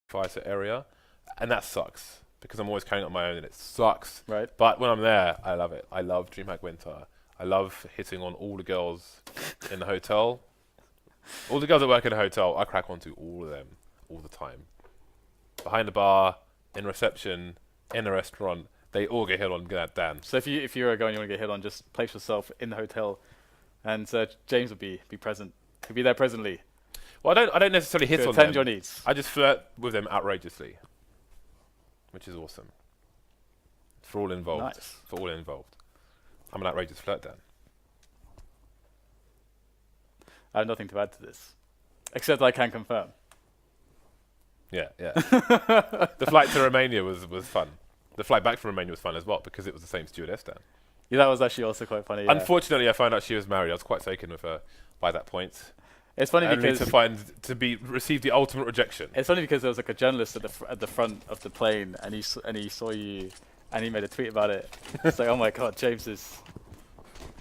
FACEIT area, and that sucks because I'm always carrying it on my own, and it sucks. Right. But when I'm there, I love it. I love DreamHack Winter. I love hitting on all the girls in the hotel. All the girls that work in a hotel, I crack onto all of them all the time. Behind the bar, in reception, in a restaurant, they all get hit on Dan. So if you're a guy and you want to get hit on, just place yourself in the hotel, and James will be present. He'll be there presently. Well, I don't necessarily hit on attend them. your needs. I just flirt with them outrageously, which is awesome. For all involved. Nice. For all involved. I'm an outrageous flirt, Dan. I have nothing to add to this, except I can confirm. Yeah. The flight to Romania was fun. The flight back from Romania was fun as well because it was the same stewardess, Dan. Yeah, that was actually also quite funny. Yeah. Unfortunately, I found out she was married. I was quite taken with her by that point. It's funny because receive the ultimate rejection. it's funny because there was like a journalist at the front of the plane, and he saw you, and he made a tweet about it. It's like, oh my god, James is.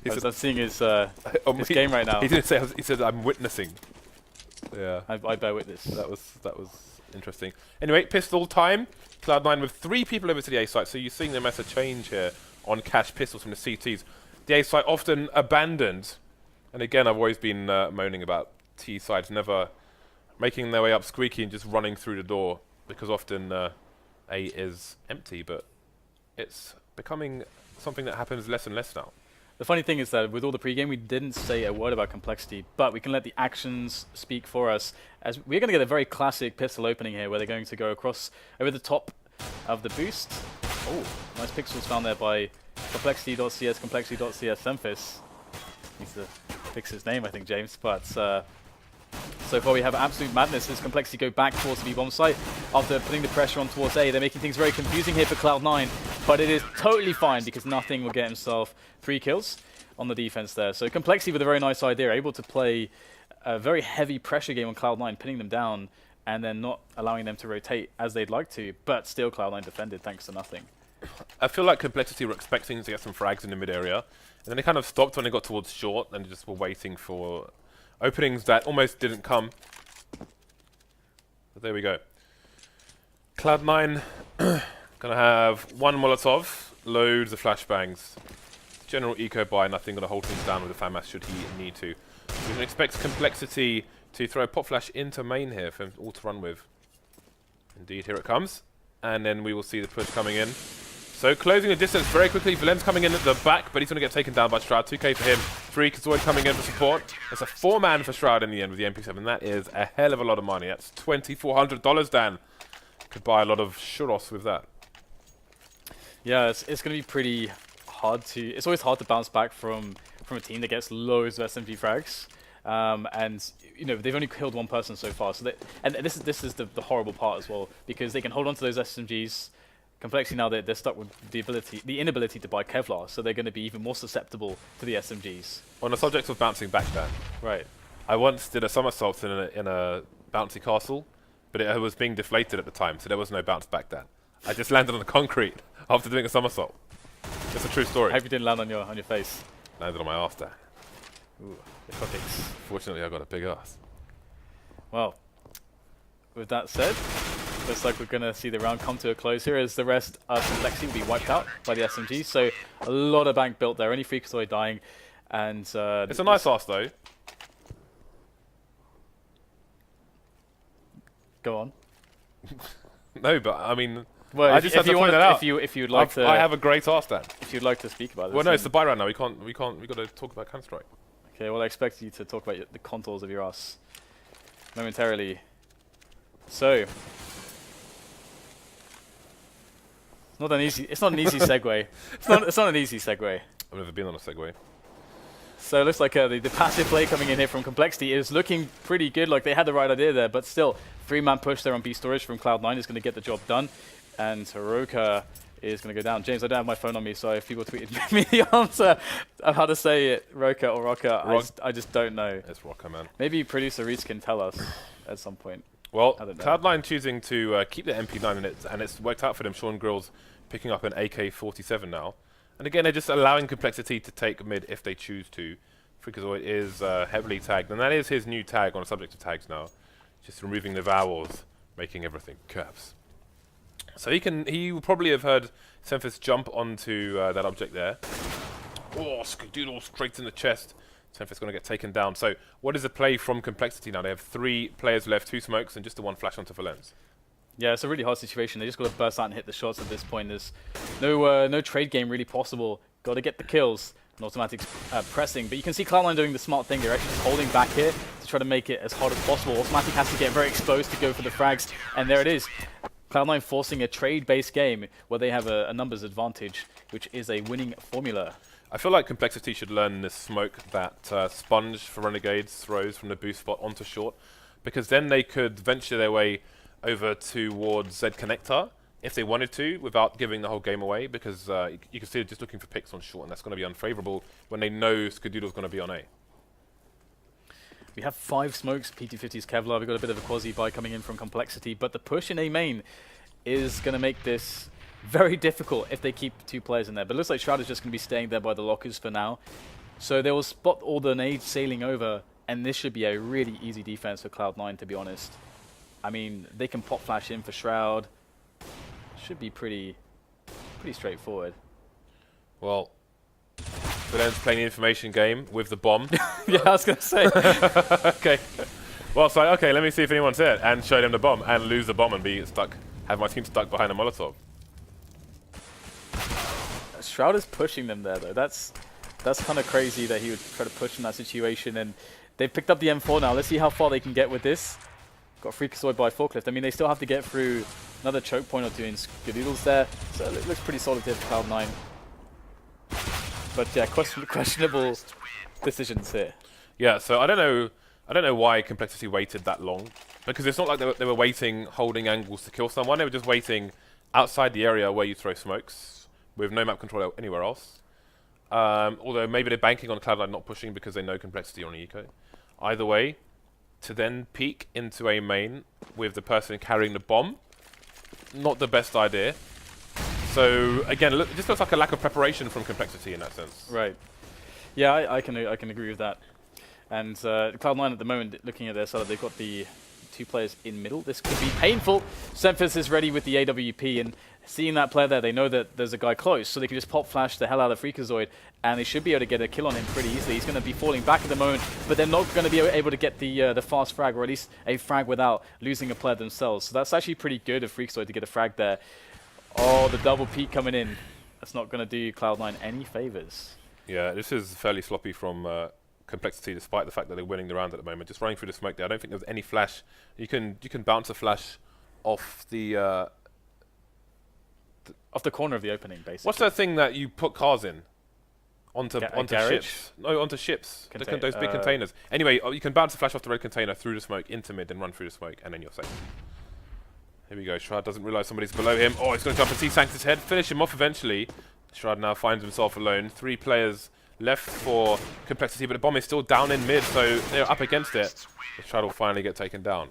I'm seeing his game right now. He didn't say. He said, "I'm witnessing." Yeah, I bear witness. that was interesting. Anyway, pistol time. Cloud9 with 3 people over to the A site. So you're seeing them as a change here on cash pistols from the CTs. The A site often abandoned, and again, I've always been moaning about T sides never making their way up squeaky and just running through the door because often A is empty, but it's becoming something that happens less and less now. The funny thing is that with all the pregame, we didn't say a word about complexity, but we can let the actions speak for us. As we're going to get a very classic pistol opening here, where they're going to go across over the top of the boost. Oh, nice pixels found there by complexity.cs, complexity.cs Memphis. Needs to fix his name, I think, James. But so far we have absolute madness as complexity go back towards the B-bomb site after putting the pressure on towards A. They're making things very confusing here for Cloud9, but it is totally fine because Nothing will get himself 3 kills on the defense there. So complexity with a very nice idea, able to play a very heavy pressure game on Cloud9, pinning them down and then not allowing them to rotate as they'd like to, but still Cloud9 defended thanks to Nothing. I feel like complexity were expecting to get some frags in the mid area, and then they kind of stopped when they got towards short and just were waiting for openings that almost didn't come. But there we go. Cloud9 gonna have 1 Molotov, loads of flashbangs. General eco buy, Nothing gonna hold things down with the FAMAS should he need to. We can expect complexity to throw a pop flash into main here for him all to run with. Indeed, here it comes. And then we will see the push coming in. So closing the distance very quickly. Valen's coming in at the back, but he's going to get taken down by Shroud. 2k for him. 3 Kazoid coming in for support. It's a 4-man for Shroud in the end with the MP7. That is a hell of a lot of money. That's $2,400, Dan. Could buy a lot of churros with that. Yeah, it's going to be pretty hard to... It's always hard to bounce back from a team that gets loads of SMG frags. And you know they've only killed 1 person so far. So this is the horrible part as well, because they can hold on to those SMGs. Complexity now they're stuck with the inability to buy Kevlar, so they're going to be even more susceptible to the SMGs. On the subject of bouncing back, Dan. Right. I once did a somersault in a bouncy castle, but it was being deflated at the time, so there was no bounce back then. I just landed on the concrete after doing a somersault. It's a true story. I hope you didn't land on your face. Landed on my ass, Dan. Ooh, exotics. Fortunately, I got a big ass. Well, with that said, looks like we're going to see the round come to a close here as the rest of Complexity will be wiped out by the SMG. So a lot of bank built there, only Freakazoid dying. And it's a nice ass, though. Go on. No, but I mean, well, I just have to point that out. If you'd like to, I have a great ass, Dan. If you'd like to speak about this. Well, no, it's the buy round now. We got to talk about Counter-Strike. Okay, well, I expect you to talk about the contours of your ass momentarily. So, it's not an easy segue. It's not an easy segue. I've never been on a Segway. So it looks like the passive play coming in here from Complexity is looking pretty good. Like they had the right idea there, but still, 3-man push there on B storage from Cloud9 is going to get the job done, and Hiroka is going to go down. James, I don't have my phone on me, so if people tweeted me the answer of how to say it, Roka or Roka, I just don't know. It's Roka, man. Maybe producer Reese can tell us at some point. Well, Cloud9 choosing to keep the MP9 and it's worked out for them. Sean Grills picking up an AK-47 now. And again, they're just allowing Complexity to take mid if they choose to. Freakazoid is heavily tagged, and that is his new tag on the subject of tags now. Just removing the vowels making everything curves. So he will probably have heard Semphis jump onto that object there. Oh, Skadoodle straight in the chest. Semphis going to get taken down. So what is the play from Complexity now? They have 3 players left, 2 smokes, and just the 1 flash onto Valens. Yeah, it's a really hard situation. They just got to burst out and hit the shots at this point. There's no trade game really possible. Got to get the kills. And automatic pressing. But you can see Cloud9 doing the smart thing. They're actually just holding back here to try to make it as hard as possible. Automatic has to get very exposed to go for the frags. And there it is. Cloud9 forcing a trade-based game where they have a numbers advantage, which is a winning formula. I feel like Complexity should learn this smoke that Sponge for Renegades throws from the boost spot onto short, because then they could venture their way over towards Z Connector if they wanted to without giving the whole game away, because you can see they're just looking for picks on short, and that's going to be unfavorable when they know Skadoodle's going to be on A. We have 5 smokes, PT50's Kevlar. We've got a bit of a quasi-buy coming in from Complexity, but the push in A main is going to make this very difficult if they keep 2 players in there. But it looks like Shroud is just going to be staying there by the lockers for now. So they will spot all the nades sailing over, and this should be a really easy defense for Cloud9, to be honest. I mean, they can pop flash in for Shroud. Should be pretty straightforward. Well, Valens playing the information game with the bomb. Yeah, I was going to say. Okay. Well, it's like, okay, let me see if anyone's here, and show them the bomb, and lose the bomb and be stuck. Have my team stuck behind a Molotov. Shroud is pushing them there, though. That's kind of crazy that he would try to push in that situation. And they've picked up the M4 now. Let's see how far they can get with this. Got Freakazoid by Forklift. I mean, they still have to get through another choke point or 2 in Skadoodles there. So it looks pretty solid here for Cloud9. But yeah, questionable decisions here. Yeah, so I don't know why Complexity waited that long, because it's not like they were waiting, holding angles to kill someone. They were just waiting outside the area where you throw smokes with no map control anywhere else. Although maybe they're banking on Cloud9 not pushing because they know Complexity on eco. Either way, to then peek into a main with the person carrying the bomb, not the best idea. So again, it just looks like a lack of preparation from Complexity in that sense. Right. Yeah, I can agree with that. And Cloud9 at the moment, looking at their side, they've got the 2 players in middle. This could be painful. Semphis is ready with the AWP, and seeing that player there, they know that there's a guy close, so they can just pop flash the hell out of Freakazoid, and they should be able to get a kill on him pretty easily. He's going to be falling back at the moment, but they're not going to be able to get the fast frag, or at least a frag without losing a player themselves. So that's actually pretty good of Freakazoid to get a frag there. Oh, the double peek coming in. That's not going to do Cloud9 any favors. Yeah, this is fairly sloppy from Complexity, despite the fact that they're winning the round at the moment. Just running through the smoke there. I don't think there's any flash. You can bounce a flash off the off the corner of the opening, basically. What's that thing that you put cars in? Onto ships. No, onto ships. Those big containers. Anyway, you can bounce a flash off the red container through the smoke into mid, then run through the smoke, and then you're safe. Here we go. Shroud doesn't realize somebody's below him. Oh, he's going to jump and see Sanctus' head. Finish him off eventually. Shroud now finds himself alone. 3 players left for Complexity, but the bomb is still down in mid, so they're up against it. The Shroud will finally get taken down.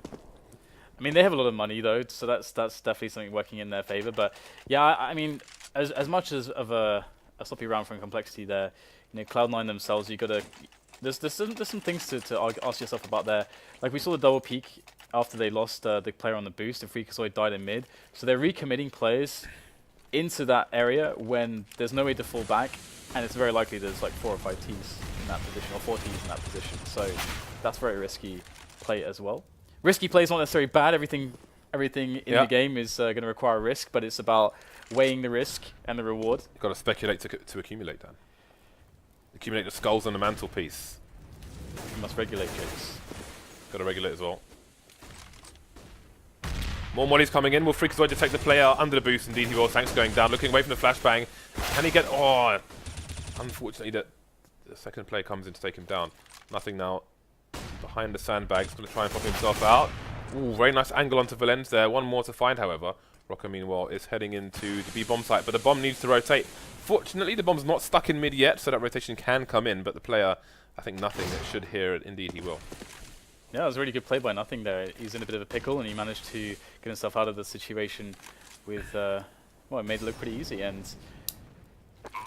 I mean, they have a lot of money, though, so that's definitely something working in their favor. But yeah, I mean, as much as of a sloppy round from Complexity there, you know, Cloud9 themselves, you got to... There's some things to ask yourself about there. Like, we saw the double peak after they lost the player on the boost, and Freakazoid died in mid. So they're recommitting players into that area when there's no way to fall back, and it's very likely there's like 4 or 5 teams in that position, or 4 teams in that position. So that's very risky play as well. Risky play is not necessarily bad. Everything in the game is going to require risk, but it's about weighing the risk and the reward. You've got to speculate to accumulate, Dan. Accumulate the skulls on the mantelpiece. You must regulate, Jakes. Got to regulate as well. More monies coming in. Will Freakazoid detect the player under the boost? Indeed, he will. Thanks going down. Looking away from the flashbang. Can he get... Oh, unfortunately, the second player comes in to take him down. Nothing now. Behind the sandbags. Going to try and pop himself out. Ooh, very nice angle onto Valens there. One more to find, however. Rocker, meanwhile, is heading into the B bomb site, but the bomb needs to rotate. Fortunately, the bomb's not stuck in mid yet, so that rotation can come in, but the player, I think Nothing should hear it. Indeed, he will. Yeah, it was a really good play by Nothing there. He's in a bit of a pickle, and he managed to get himself out of the situation with, well, it made it look pretty easy, and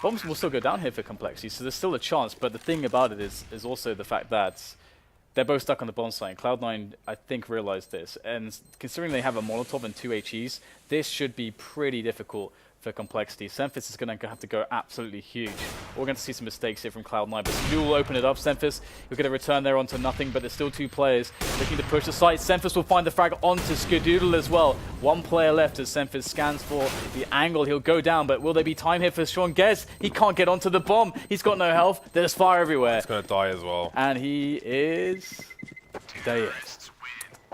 bombs will still go down here for Complexity, so there's still a chance, but the thing about it is also the fact that they're both stuck on the bomb site. Cloud9, I think, realized this. And considering they have a Molotov and 2 HEs, this should be pretty difficult for Complexity. Semphis is going to have to go absolutely huge. We're going to see some mistakes here from Cloud9, but Skadoo will open it up. Semphis, you'll get a return there onto nothing, but there's still 2 players looking to push the site. Semphis will find the frag onto Skadoodle as well. 1 player left as Semphis scans for the angle. He'll go down, but will there be time here for Sean Gez? He can't get onto the bomb. He's got no health. There's fire everywhere. He's going to die as well. And he is dead.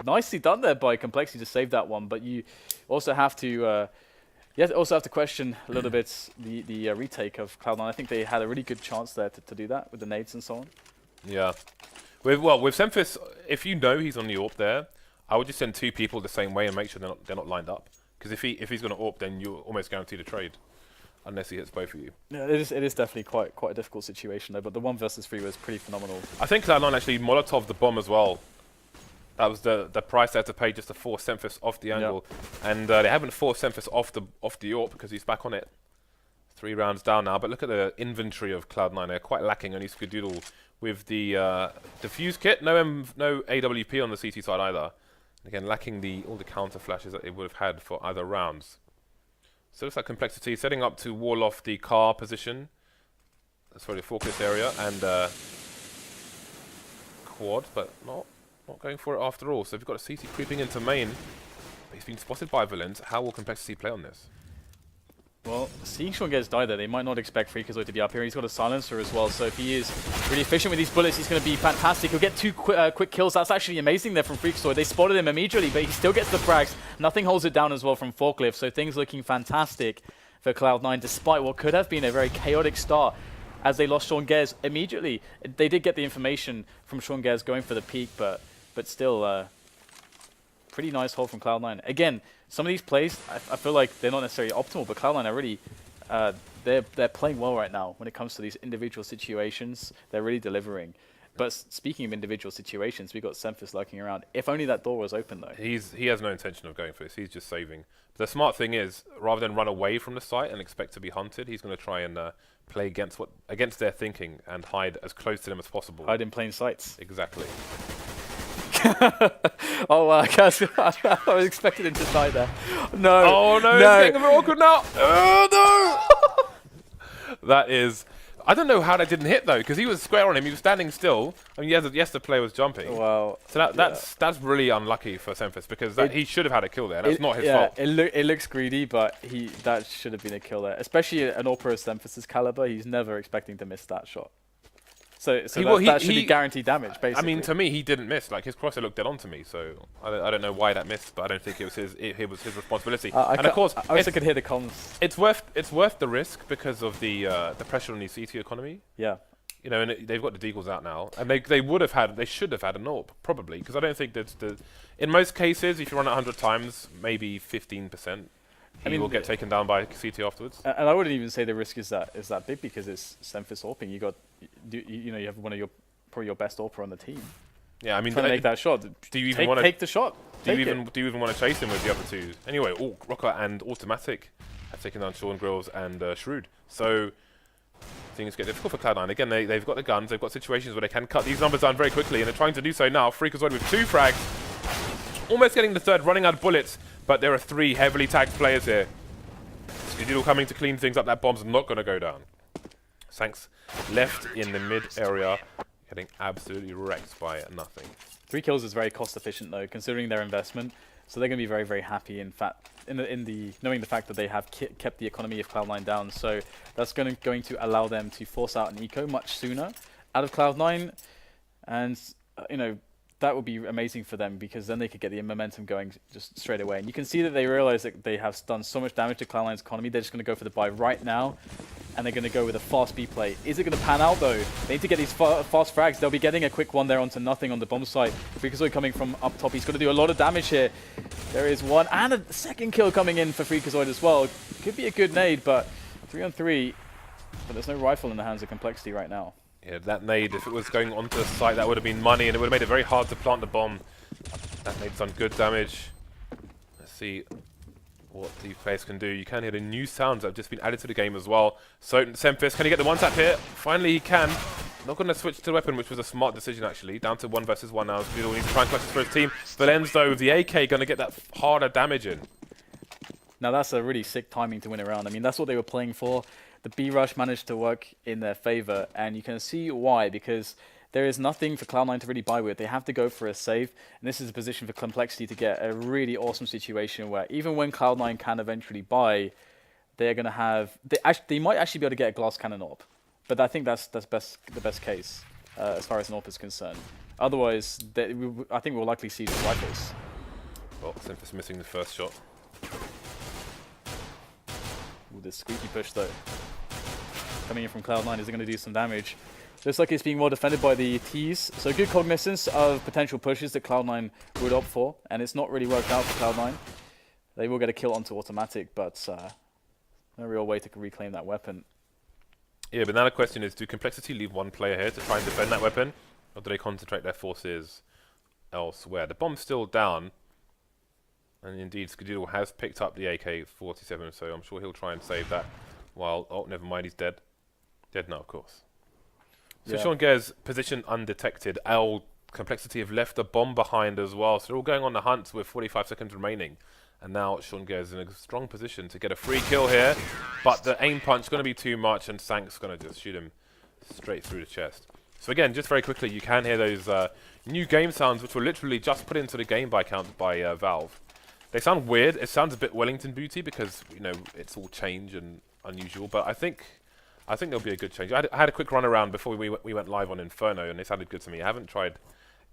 Nicely done there by Complexity to save that one, but you also have to question a little bit the retake of Cloud9. I think they had a really good chance there to do that with the nades and so on. Yeah. With Semphis, if you know he's on the AWP there, I would just send 2 people the same way and make sure they're not lined up. Because if he's going to AWP, then you're almost guaranteed a trade, unless he hits both of you. Yeah, it is definitely quite a difficult situation though. But the 1 versus 3 was pretty phenomenal. I think Cloud9 actually Molotov the bomb as well. That was the price they had to pay just to force Semphis off the angle, and they haven't forced Semphis off the AWP because he's back on it. 3 rounds down now, but look at the inventory of Cloud9. They're quite lacking. Only Skadoodle with the defuse kit. No AWP on the CT side either. Again, lacking all the counter flashes that they would have had for either rounds. So it looks like Complexity setting up to wall off the car position. Sorry, the forklift area and quad, but not going for it after all. So we've got a CT creeping into main. But he's been spotted by Valent. How will Complexity play on this? Well, seeing Sean Gez die there, they might not expect Freakazoid to be up here. He's got a silencer as well, so if he is really efficient with these bullets, he's going to be fantastic. He'll get 2 quick kills. That's actually amazing there from Freakazoid. They spotted him immediately, but he still gets the frags. Nothing holds it down as well from Forklift, so things looking fantastic for Cloud9, despite what could have been a very chaotic start as they lost Sean Gez immediately. They did get the information from Sean Gez going for the peak, but still, pretty nice hold from Cloud9. Again, some of these plays, I feel like they're not necessarily optimal, but Cloud9 are really, they're playing well right now when it comes to these individual situations. They're really delivering. But speaking of individual situations, we got Semphis lurking around. If only that door was open, though. He has no intention of going for this. He's just saving. But the smart thing is, rather than run away from the site and expect to be hunted, he's going to try and play against their thinking and hide as close to them as possible. Hide in plain sight. Exactly. Oh, I was expecting him to die there. No. Oh, no. It's getting a bit awkward now. Oh, no. That is... I don't know how that didn't hit, though, because he was square on him. He was standing still. I mean, yes, the player was jumping. Wow. So that's really unlucky for Semphis, because he should have had a kill there. That's not his fault. It looks greedy, but that should have been a kill there. Especially an all-pro Semphis' caliber, he's never expecting to miss that shot. So that should be guaranteed damage, basically. I mean, to me, he didn't miss. Like, his crosser looked dead on to me, so I don't know why that missed, but I don't think it was his responsibility. And of course, I also could hear the comms. It's worth the risk because of the pressure on the CT economy. Yeah. You know, and they've got the deagles out now, and they should have had an AWP probably, because I don't think in most cases, if you run it 100 times, maybe 15%. He will get taken down by CT afterwards. And I wouldn't even say the risk is that big, because it's Semphis AWPing. You have one of probably your best AWPer on the team. Yeah, I mean, trying to make that shot. Do you even want to take the shot? Do you even want to chase him with the other 2? Anyway, Rocker and Automatic have taken down Sean Grills and Shrewd. So things get difficult for Cloud9. Again, they've got the guns. They've got situations where they can cut these numbers down very quickly, and they're trying to do so now. Freakazoid with 2 frags, almost getting the 3rd, running out of bullets. But there are 3 heavily tagged players here. Skadoodle coming to clean things up. That bomb's not going to go down. Sanks left in the mid area, getting absolutely wrecked by nothing. 3 kills is very cost efficient, though, considering their investment. So they're going to be very, very happy. In fact, knowing the fact that they have kept the economy of Cloud9 down. So that's going to allow them to force out an eco much sooner out of Cloud9, and that would be amazing for them, because then they could get the momentum going just straight away. And you can see that they realize that they have done so much damage to Cloud9's economy. They're just going to go for the buy right now, and they're going to go with a fast B play. Is it going to pan out, though? They need to get these fast frags. They'll be getting a quick one there onto nothing on the bomb site. Freakazoid coming from up top. He's going to do a lot of damage here. There is 1, and a 2nd kill coming in for Freakazoid as well. Could be a good nade, but 3-on-3. But there's no rifle in the hands of Complexity right now. Yeah, that nade, if it was going onto the site, that would have been money, and it would have made it very hard to plant the bomb. That nade's done good damage. Let's see what these players can do. You can hear the new sounds that have just been added to the game as well. So Semphis, can he get the 1-tap here? Finally he can. Not going to switch to the weapon, which was a smart decision, actually. Down to 1 versus 1 now. Zidul needs to try and clutch this for his team. Valenz, though, with the AK, going to get that harder damage in. Now, that's a really sick timing to win a round. I mean, that's what they were playing for. The B-Rush managed to work in their favor, and you can see why, because there is nothing for Cloud9 to really buy with. They have to go for a save, and this is a position for Complexity to get a really awesome situation where even when Cloud9 can eventually buy, they're going to have... They might actually be able to get a glass cannon AWP, but I think that's the best case as far as an AWP is concerned. Otherwise, I think we'll likely see just rifles. Well, Simphus missing the first shot. Ooh, this squeaky push, though. Coming in from Cloud9 is going to do some damage. Looks like it's being well defended by the T's, so good cognizance of potential pushes that Cloud9 would opt for, and it's not really worked out for Cloud9. They will get a kill onto automatic, but no real way to reclaim that weapon. Yeah, but now the question is, do Complexity leave one player here to try and defend that weapon, or do they concentrate their forces elsewhere? The bomb's still down, and indeed Skadidal has picked up the AK-47, so I'm sure he'll try and save that while... Oh, never mind, he's dead. Dead now, of course. So Yeah. Sean Gare's position undetected. Complexity have left a bomb behind as well, so they're all going on the hunt with 45 seconds remaining. And now Sean Gare's in a strong position to get a free kill here, but the aim punch is going to be too much, and Sank's going to just shoot him straight through the chest. So again, just very quickly, you can hear those new game sounds, which were literally just put into the game by count by Valve. They sound weird. It sounds a bit Wellington Booty because, you know, it's all change and unusual, but I think there'll be a good change. I had a quick run around before we went live on Inferno, and it sounded good to me. I haven't tried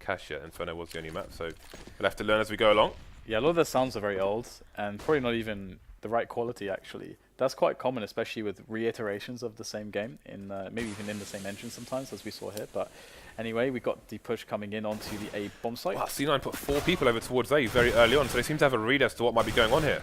Cash yet. Inferno was the only map, so we'll have to learn as we go along. Yeah, a lot of the sounds are very old, and probably not even the right quality, actually. That's quite common, especially with reiterations of the same game, in maybe even in the same engine sometimes, as we saw here. But anyway, we got the push coming in onto the A bomb site. Wow, C9 put 4 people over towards A very early on, so they seem to have a read as to what might be going on here.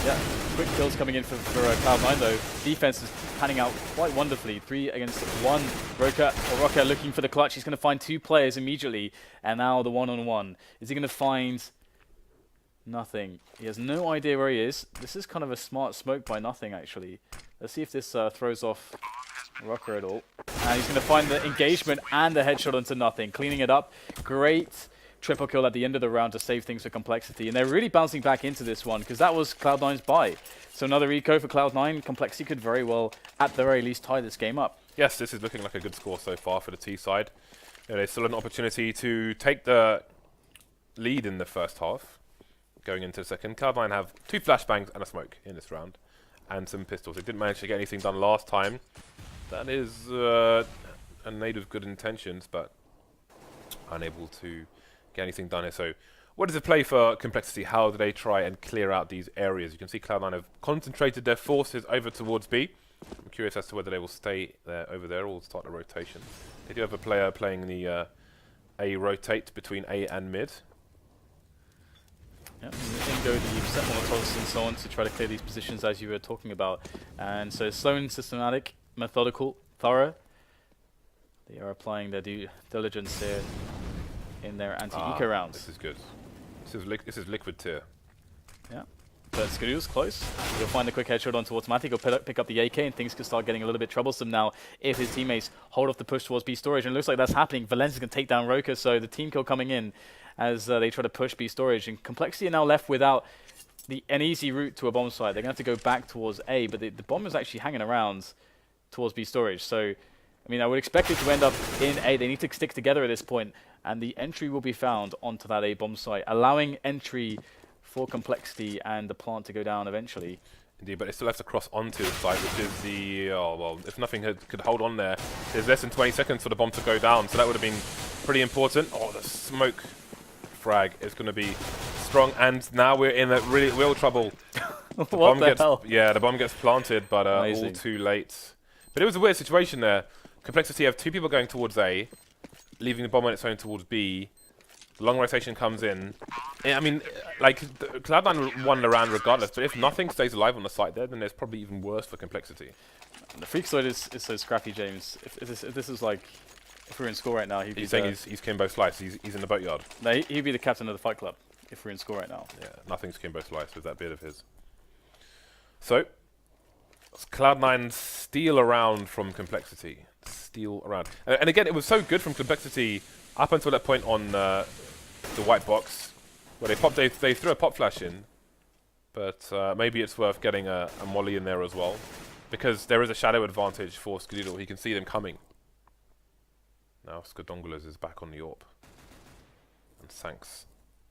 Yeah, quick kills coming in for Cloud9 though. Defense is panning out quite wonderfully. 3 against 1. Roka looking for the clutch. He's going to find 2 players immediately, and now the one-on-one. Is he going to find... Nothing. He has no idea where he is. This is kind of a smart smoke by Nothing, actually. Let's see if this throws off Rocker at all. And he's going to find the engagement and the headshot onto Nothing, cleaning it up. Great triple kill at the end of the round to save things for Complexity. And they're really bouncing back into this one, because that was Cloud9's buy. So another eco for Cloud9. Complexity could very well, at the very least, tie this game up. Yes, this is looking like a good score so far for the T side. You know, there's still an opportunity to take the lead in the first half. Going into the second, Cloud9 have 2 flashbangs and a smoke in this round, and some pistols. They didn't manage to get anything done last time. That is a nade of good intentions, but unable to get anything done here. So, what is the play for Complexity? How do they try and clear out these areas? You can see Cloud9 have concentrated their forces over towards B. I'm curious as to whether they will stay there over there or start a rotation. They do have a player playing the A rotate between A and mid. Yep, and then go the set molotovs and so on to try to clear these positions as you were talking about. And so slow and systematic, methodical, thorough. They are applying their due diligence here in their anti-eco rounds. This is good. This is liquid tier. Yeah. But Skadidal's close. He'll find a quick headshot onto automatic. He'll pick up the AK, and things can start getting a little bit troublesome now if his teammates hold off the push towards B storage. And it looks like that's happening. Valenz is going to take down Roka, so the team kill coming in as they try to push B storage. And Complexity are now left without an easy route to a bomb site. They're going to have to go back towards A, but the bomb is actually hanging around towards B storage. So, I mean, I would expect it to end up in A. They need to stick together at this point, and the entry will be found onto that A bomb site, allowing entry for Complexity and the plant to go down eventually. Indeed, but they still have to cross onto the site, which is the... Oh, well, if Nothing could hold on there, there's less than 20 seconds for the bomb to go down, so that would have been pretty important. Oh, the smoke frag is going to be strong, and now we're in a real trouble. What the hell? Yeah, the bomb gets planted, but all too late. But it was a weird situation there. Complexity have 2 people going towards A, leaving the bomb on its own towards B. Long rotation comes in. I mean, like, Cloud9 won the round regardless, but if Nothing stays alive on the site there, then it's probably even worse for Complexity. The Freakzoid is so scrappy, James. If this was like, if we were in score right now, he'd be... He's saying he's Kimbo Slice, he's in the boatyard. No, he'd be the captain of the Fight Club if we're in score right now. Yeah, Nothing's Kimbo Slice with that beard of his. So, Cloud9 steal around from Complexity. steal around. And again, it was so good from Complexity up until that point on the white box, where they threw a pop flash in, but maybe it's worth getting a molly in there as well, because there is a shadow advantage for Skadoodle. He can see them coming. Now Skadongulas is back on the AWP, and Sanks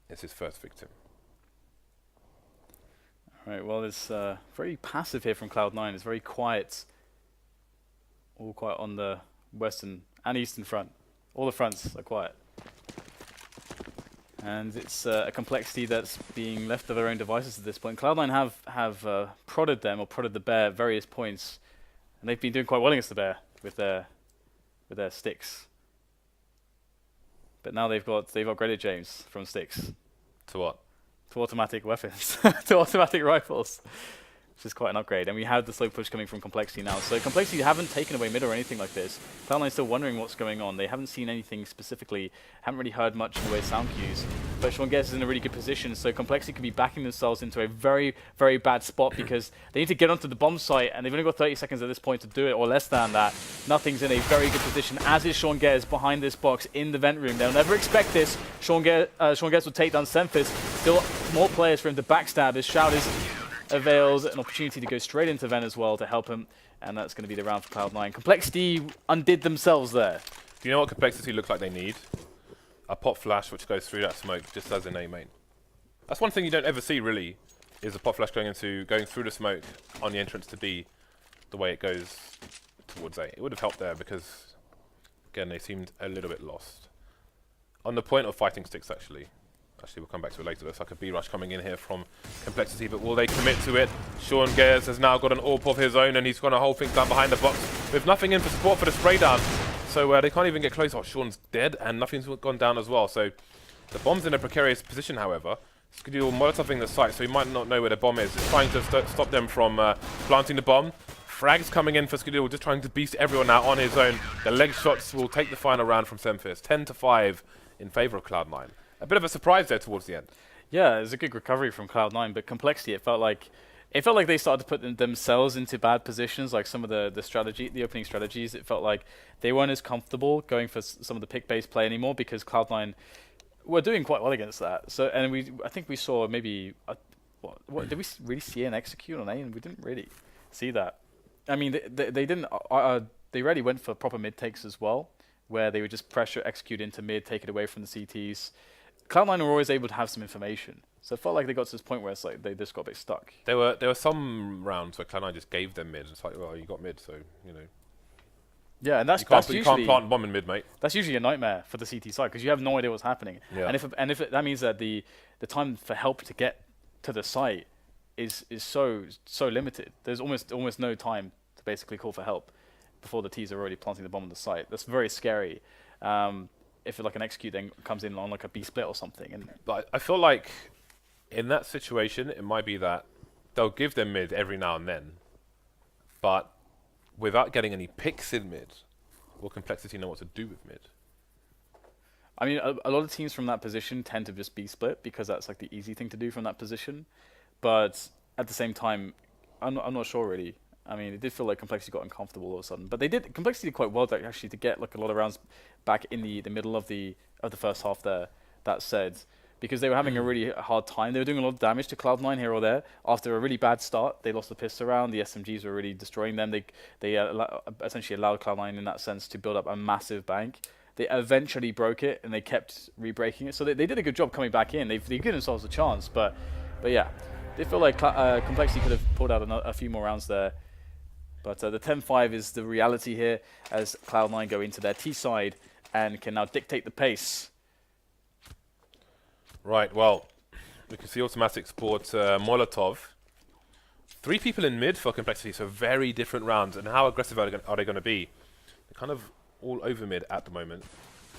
is his first victim. Right, well, it's very passive here from Cloud9. It's very quiet. All quiet on the western and eastern front. All the fronts are quiet. And it's a Complexity that's being left to their own devices at this point. Cloud9 have prodded them, or prodded the bear at various points. And they've been doing quite well against the bear with their sticks. But now they've got Graded James from sticks. To what? To automatic weapons, to automatic rifles, which is quite an upgrade. And we have the slow push coming from Complexity now. So Complexity haven't taken away mid or anything like this. Cloud9 still wondering what's going on. They haven't seen anything specifically, haven't really heard much in the way of sound cues. But Sean Guess is in a really good position, so Complexity could be backing themselves into a very, very bad spot because they need to get onto the bomb site, and they've only got 30 seconds at this point to do it, or less than that. Nothing's in a very good position, as is Sean Guess behind this box in the vent room. They'll never expect this. Sean Guess will take down Semphis. Still more players for him to backstab. His shout is avails an opportunity to go straight into vent as well to help him, and that's going to be the round for Cloud9. Complexity undid themselves there. Do you know what Complexity looks like they need? A pop flash which goes through that smoke, just as in A main. That's one thing you don't ever see, really, is a pop flash going through the smoke on the entrance to B, the way it goes towards A. It would have helped there because, again, they seemed a little bit lost. On the point of fighting sticks, actually we'll come back to it later. Looks like a B rush coming in here from Complexity, but will they commit to it? Sean Gayers has now got an AWP of his own, and he's going to hold things down behind the box with nothing in for support for the spray down. So they can't even get close. Oh, Sean's dead, and nothing's gone down as well. So the bomb's in a precarious position, however. Skadoodle molotoving the site, so he might not know where the bomb is. It's trying to stop them from planting the bomb. Frags coming in for Skadoodle, just trying to beast everyone out on his own. The leg shots will take the final round from Semphis. 10-5 in favor of Cloud9. A bit of a surprise there towards the end. Yeah, it was a good recovery from Cloud9, but Complexity, it felt like they started to put themselves into bad positions, like some of the opening strategies. It felt like they weren't as comfortable going for some of the pick-based play anymore because Cloud9 were doing quite well against that. So, and I think we saw maybe, what did we really see an execute on A? And we didn't really see that. I mean, they didn't. They really went for proper mid takes as well, where they would just pressure execute into mid, take it away from the CTs. Cloud9 were always able to have some information. So it felt like they got to this point where it's like they just got a bit stuck. There were some rounds where Cloud9 just gave them mid. It's like, well, you got mid, so, you know. Yeah, and that's usually... You can't plant bomb in mid, mate. That's usually a nightmare for the CT side, because you have no idea what's happening. Yeah. And if that means that the time for help to get to the site is so limited. There's almost no time to basically call for help before the T's are already planting the bomb on the site. That's very scary. If like an execute then comes in on like a B split or something. But I feel like in that situation, it might be that they'll give them mid every now and then, but without getting any picks in mid, will Complexity know what to do with mid? I mean, a lot of teams from that position tend to just B split because that's like the easy thing to do from that position. But at the same time, I'm not sure really. I mean, it did feel like Complexity got uncomfortable all of a sudden, but Complexity did quite well actually to get like a lot of rounds back in the middle of the first half there. That said, because they were having a really hard time, they were doing a lot of damage to Cloud9 here or there. After a really bad start, they lost the pistol round. The SMGs were really destroying them. They essentially allowed Cloud9 in that sense to build up a massive bank. They eventually broke it, and they kept re-breaking it. So they did a good job coming back in. They gave themselves a chance, but yeah, they feel like Complexity could have pulled out a few more rounds there. But the 10-5 is the reality here as Cloud9 go into their T side and can now dictate the pace. Right, well, we can see Automatic Sport Molotov. 3 people in mid for Complexity, so very different rounds. And how aggressive are they going to be? They're kind of all over mid at the moment.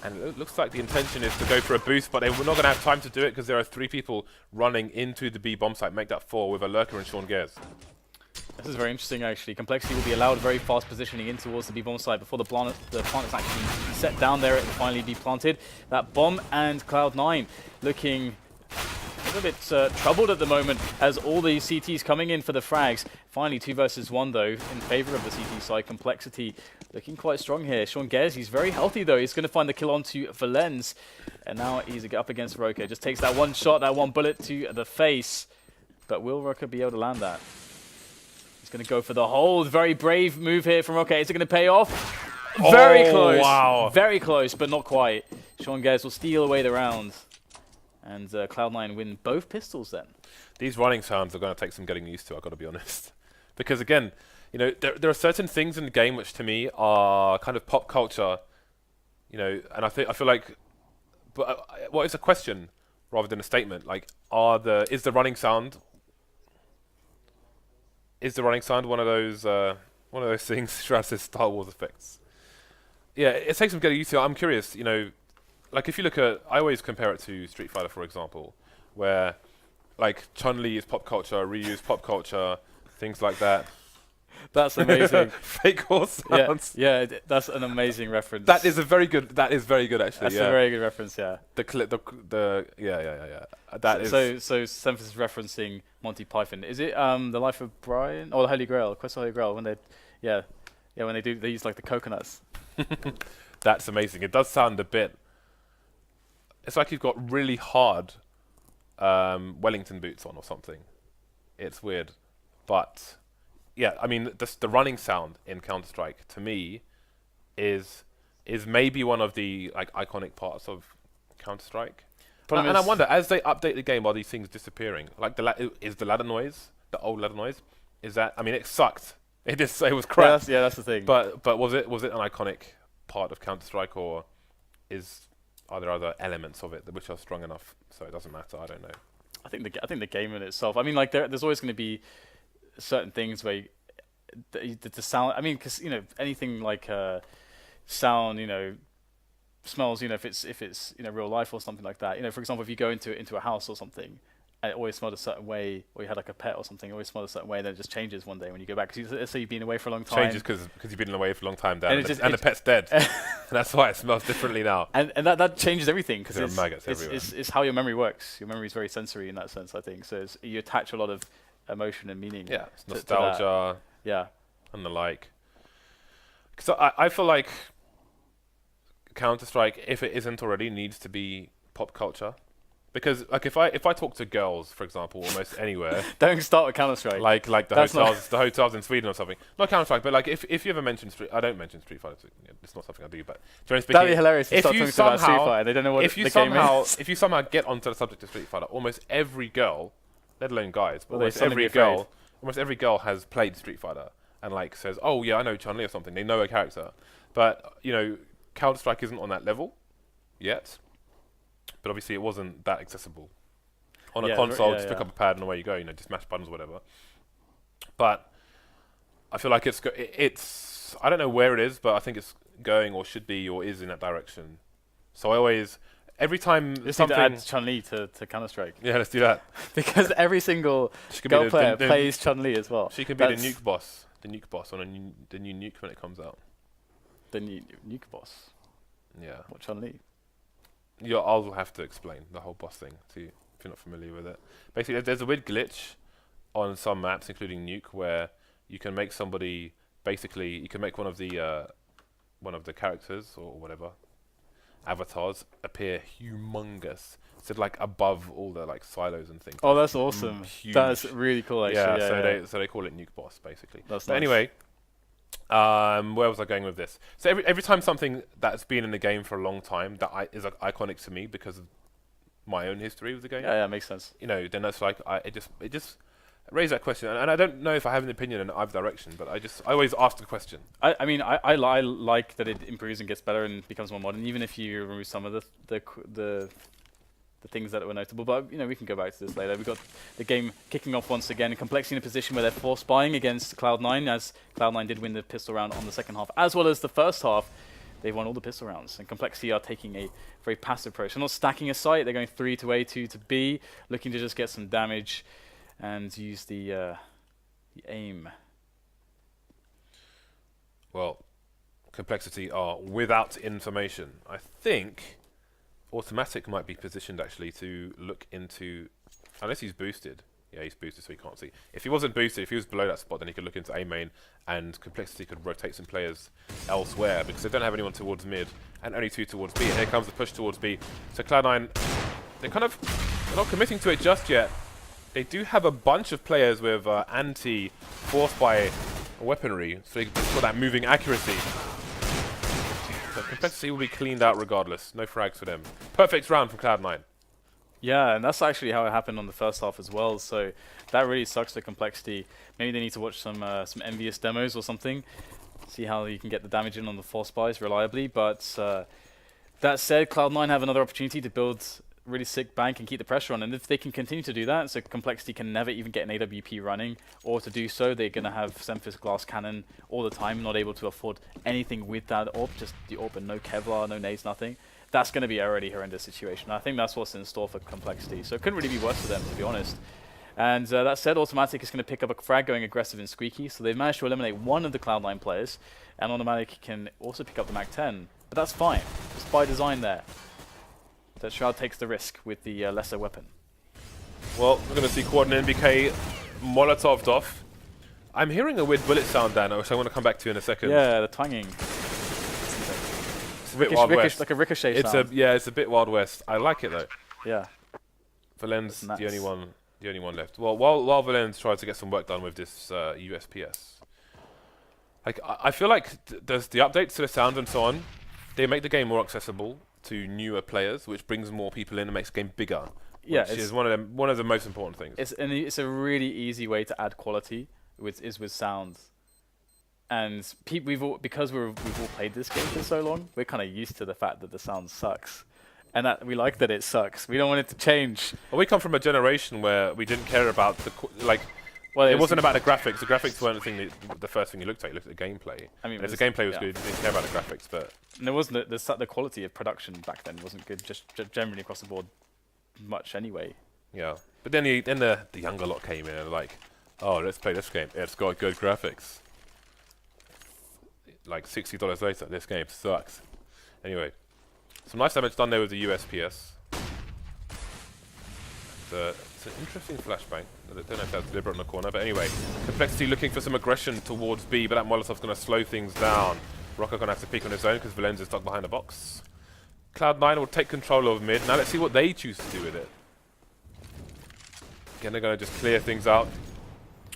And it looks like the intention is to go for a boost, but they were not going to have time to do it because there are 3 people running into the B bomb site, make that 4 with a lurker and Sean Gayers. This is very interesting, actually. Complexity will be allowed very fast positioning in towards the B-bomb site before the plant is actually set down there. It will finally be planted. That bomb and Cloud9 looking little bit troubled at the moment as all these CTs coming in for the frags. Finally 2 versus 1 though in favor of the CT side. Complexity looking quite strong here. Sean Gez, he's very healthy though. He's going to find the kill onto Valens. And now he's up against Roka. Just takes that one shot, that one bullet to the face. But will Roka be able to land that? He's going to go for the hold. Very brave move here from Roka. Is it going to pay off? Very close. Wow. Very close, but not quite. Sean Gez will steal away the round. And Cloud9 win both pistols then. These running sounds are going to take some getting used to, I've got to be honest. Because again, you know, there are certain things in the game which to me are kind of pop culture, you know, and I feel like, but what is a question rather than a statement? Like, is the running sound one of those things Shraz Star Wars effects? Yeah, it takes some getting used to. I'm curious, you know, like if you look at, I always compare it to Street Fighter, for example, where like Chun-Li is pop culture, Ryu is pop culture, things like that. That's amazing. Fake horse sounds. Yeah, that's an amazing reference. That is very good actually. That's yeah. a very good reference, yeah. Yeah. So Semphis is referencing Monty Python. Is it The Life of Brian or the Holy Grail, Quest of the Holy Grail when they use like the coconuts. That's amazing. It does sound a bit. It's like you've got really hard Wellington boots on or something. It's weird, but yeah, I mean the running sound in Counter-Strike to me is maybe one of the like iconic parts of Counter-Strike. And I wonder, as they update the game, are these things disappearing? Like is the ladder noise, the old ladder noise, is that? I mean, it sucked. It was crap. Yeah, that's the thing. But was it an iconic part of Counter-Strike, or are there other elements of it which are strong enough so it doesn't matter? I don't know. I think the game in itself. I mean, like there's always going to be certain things where the sound. I mean, because you know anything like sound, you know, smells. You know, if it's you know real life or something like that. You know, for example, if you go into a house or something, and it always smelled a certain way, or you had like a pet or something, it always smelled a certain way, and then it just changes one day when you go back. Because let's say you've been away for a long time. Changes because you've been away for a long time, Dan, and the pet's dead. And that's why it smells differently now. And that changes everything because there are maggots everywhere. It's how your memory works. Your memory is very sensory in that sense, I think. So you attach a lot of emotion and meaning. Yeah, it's nostalgia. Yeah, and the like. So I feel like Counter-Strike, if it isn't already, needs to be pop culture. Because like if I talk to girls, for example, almost anywhere, don't start with Counter-Strike. Like the hotels in Sweden or something. Not Counter-Strike, but like if you ever mention I don't mention Street Fighter. It's not something I do. But generally speaking, that'd be hilarious. If you somehow, Street Fighter, they don't know what the game is. If you somehow get onto the subject of Street Fighter, almost every girl, let alone guys, but almost every girl has played Street Fighter and like says, "Oh yeah, I know Chun-Li or something." They know a character, but you know, Counter-Strike isn't on that level yet. But obviously it wasn't that accessible. On a console, just pick up a pad and away you go, you know, just mash buttons or whatever. But I feel like it's I don't know where it is, but I think it's going or should be or is in that direction. So I always, every time something... Need to add Chun-Li to Counter-Strike. Yeah, let's do that. Because every single girl player plays Chun-Li as well. She can be the nuke boss on the new nuke when it comes out. The new nuke boss? Yeah. What, Chun-Li? Yeah, I'll have to explain the whole boss thing to you if you're not familiar with it. Basically, there's a weird glitch on some maps, including Nuke, where you can make somebody you can make one of the characters or whatever avatars appear humongous, so like above all the like silos and things. Oh, that's awesome! Huge. That's really cool, actually. Yeah, so they call it Nuke Boss basically. That's but nice. Anyway. Where was I going with this? So every time something that's been in the game for a long time that is like, iconic to me because of my own history with the game. Yeah, makes sense. You know, then that's like it just raised that question, and I don't know if I have an opinion in either direction, but I always ask the question. I mean, I like that it improves and gets better and becomes more modern, even if you remove some of the things that were notable. But you know, we can go back to this later. We've got the game kicking off once again, and Complexity in a position where they're force buying against Cloud9, as Cloud9 did win the pistol round on the second half, as well as the first half. They've won all the pistol rounds, and Complexity are taking a very passive approach. They're not stacking a site. They're going 3 to A, 2 to B, looking to just get some damage and use the aim. Well, Complexity are without information. I think Automatic might be positioned actually to look into Unless he's boosted. Yeah, he's boosted, so he can't see. If he wasn't boosted, if he was below that spot, then he could look into A main, and Complexity could rotate some players elsewhere, because they don't have anyone towards mid, and only 2 towards B, and here comes the push towards B. So Cloud9, they're not committing to it just yet. They do have a bunch of players with anti-force by weaponry, so they can for that moving accuracy. So Complexity will be cleaned out regardless. No frags for them. Perfect round from Cloud9. Yeah, and that's actually how it happened on the first half as well. So that really sucks for Complexity. Maybe they need to watch some envious demos or something, see how you can get the damage in on the force buys reliably. But that said, Cloud9 have another opportunity to build really sick bank and keep the pressure on. And if they can continue to do that, so Complexity can never even get an AWP running, or to do so, they're going to have Semphis glass cannon all the time, not able to afford anything with that AWP, just the AWP and no Kevlar, no nades, nothing. That's going to be a really horrendous situation. I think that's what's in store for Complexity. So it couldn't really be worse for them, to be honest. And that said, Automatic is going to pick up a frag going aggressive and squeaky. So they've managed to eliminate one of the Cloud9 players. And Automatic can also pick up the Mac 10. But that's fine. Just by design there. That Shroud takes the risk with the lesser weapon. Well, we're going to see Quad and NBK Molotov'd off. I'm hearing a weird bullet sound, Dan, which I want to come back to in a second. Yeah, the twanging. It's a bit Wild West. Like a ricochet sound. It's a bit Wild West. I like it though. Yeah. Valen's the only one left. Well, while Valen's tries to get some work done with this USPS, like I feel like there's the updates to the sound and so on. They make the game more accessible to newer players, which brings more people in and makes the game bigger. Yeah, which is one of the most important things. It's a really easy way to add quality with sound. And because we've all played this game for so long, we're kind of used to the fact that the sound sucks, and that we like that it sucks. We don't want it to change. Well, we come from a generation where we didn't care about Well, it wasn't about the graphics. The graphics weren't the first thing you looked at. You looked at the gameplay. I mean, if the gameplay was good, you didn't care about the graphics. But and there wasn't the quality of production back then wasn't good. Just generally across the board, much anyway. Yeah, but then the younger lot came in and were like, oh, let's play this game. It's got good graphics. Like $60 later, this game sucks. Anyway, some nice damage done there with the USPS. It's an interesting flashbang. I don't know if that's deliberate in the corner, but anyway, Complexity looking for some aggression towards B, but that Molotov's going to slow things down. Rocker going to have to peek on his own because Valen's is stuck behind the box. Cloud9 will take control of mid. Now let's see what they choose to do with it. Again, they're going to just clear things out,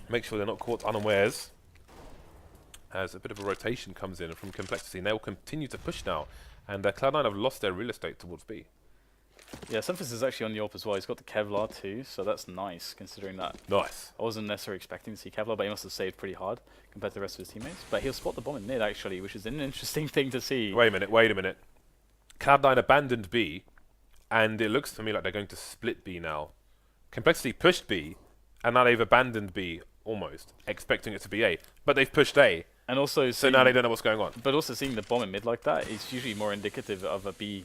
make sure they're not caught unawares. As a bit of a rotation comes in from Complexity, and they will continue to push now. And Cloud9 have lost their real estate towards B. Yeah, Semphis is actually on the AWP as well. He's got the Kevlar too, so that's nice, considering that. Nice. I wasn't necessarily expecting to see Kevlar, but he must have saved pretty hard compared to the rest of his teammates. But he'll spot the bomb in mid, actually, which is an interesting thing to see. Wait a minute. Cloud9 abandoned B, and it looks to me like they're going to split B now. Complexity pushed B, and now they've abandoned B, almost, expecting it to be A. But they've pushed A. And also, so now they don't know what's going on. But also seeing the bomb in mid like that is usually more indicative of a B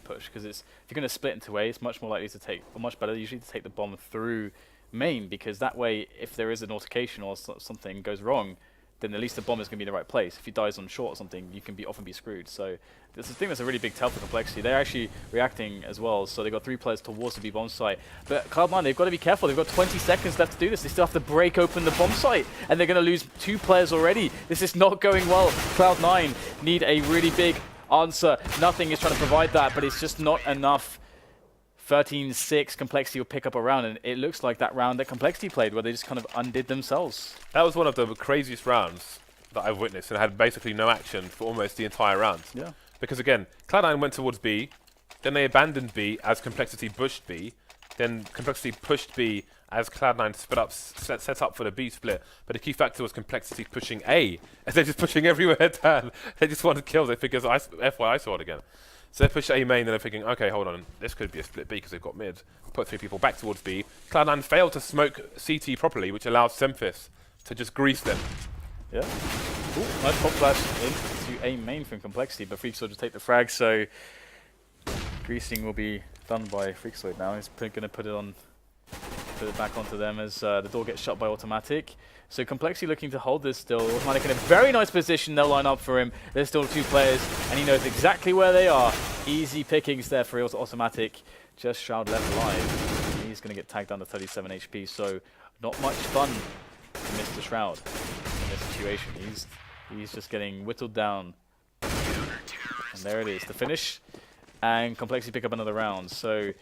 push, because if you're going to split into A, it's much more likely to take, or much better usually to take the bomb through main, because that way, if there is an altercation or something goes wrong, then at least the bomb is going to be in the right place. If he dies on short or something, you can often be screwed. So this is a thing that's a really big tell for Complexity. They're actually reacting as well, so they've got 3 players towards the B bomb site. But Cloud9, they've got to be careful. They've got 20 seconds left to do this. They still have to break open the bomb site, and they're going to lose 2 players already. This is not going well. Cloud9 need a really big answer. Nothing is trying to provide that, but it's just not enough. 13-6, Complexity will pick up a round, and it looks like that round that Complexity played, where they just kind of undid themselves. That was one of the craziest rounds that I've witnessed, and had basically no action for almost the entire round. Yeah. Because again, Cloud9 went towards B, then they abandoned B as Complexity pushed B, then Complexity pushed B as Cloud9 set up for the B split. But the key factor was Complexity pushing A, as they're just pushing everywhere down. They just wanted kills. They figured FYI saw it again. So they push A main, and they're thinking, okay, hold on, this could be a split B because they've got mid. Put 3 people back towards B. Cloud9 failed to smoke CT properly, which allows Semphis to just grease them. Yeah. Ooh, nice pop flash into A main from Complexity, but Freakzoid will take the frag, so greasing will be done by Freakzoid now. He's going to put it back onto them as the door gets shut by Automatic. So Complexity looking to hold this still. Automatic in a very nice position. They'll line up for him. There's still 2 players, and he knows exactly where they are. Easy pickings there for Automatic. Just Shroud left alive. he's going to get tagged down to 37 HP. So not much fun for Mr. Shroud in this situation. He's just getting whittled down. And there it is, the finish. And Complexity pick up another round. So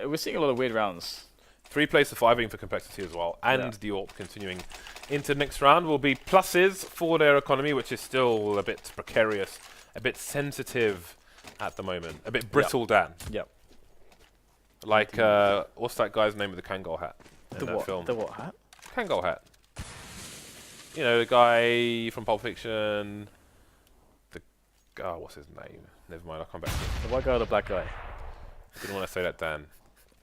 we're seeing a lot of weird rounds. 3 players surviving for Complexity as well, and the AWP continuing into the next round will be pluses for their economy, which is still a bit precarious, a bit sensitive at the moment, a bit brittle, Dan. Yep. Like, what's that guy's name with the Kangol hat in that film? The what hat? Kangol hat. You know, the guy from Pulp Fiction. What's his name? Never mind, I'll come back to it. The white guy or the black guy? Didn't want to say that, Dan.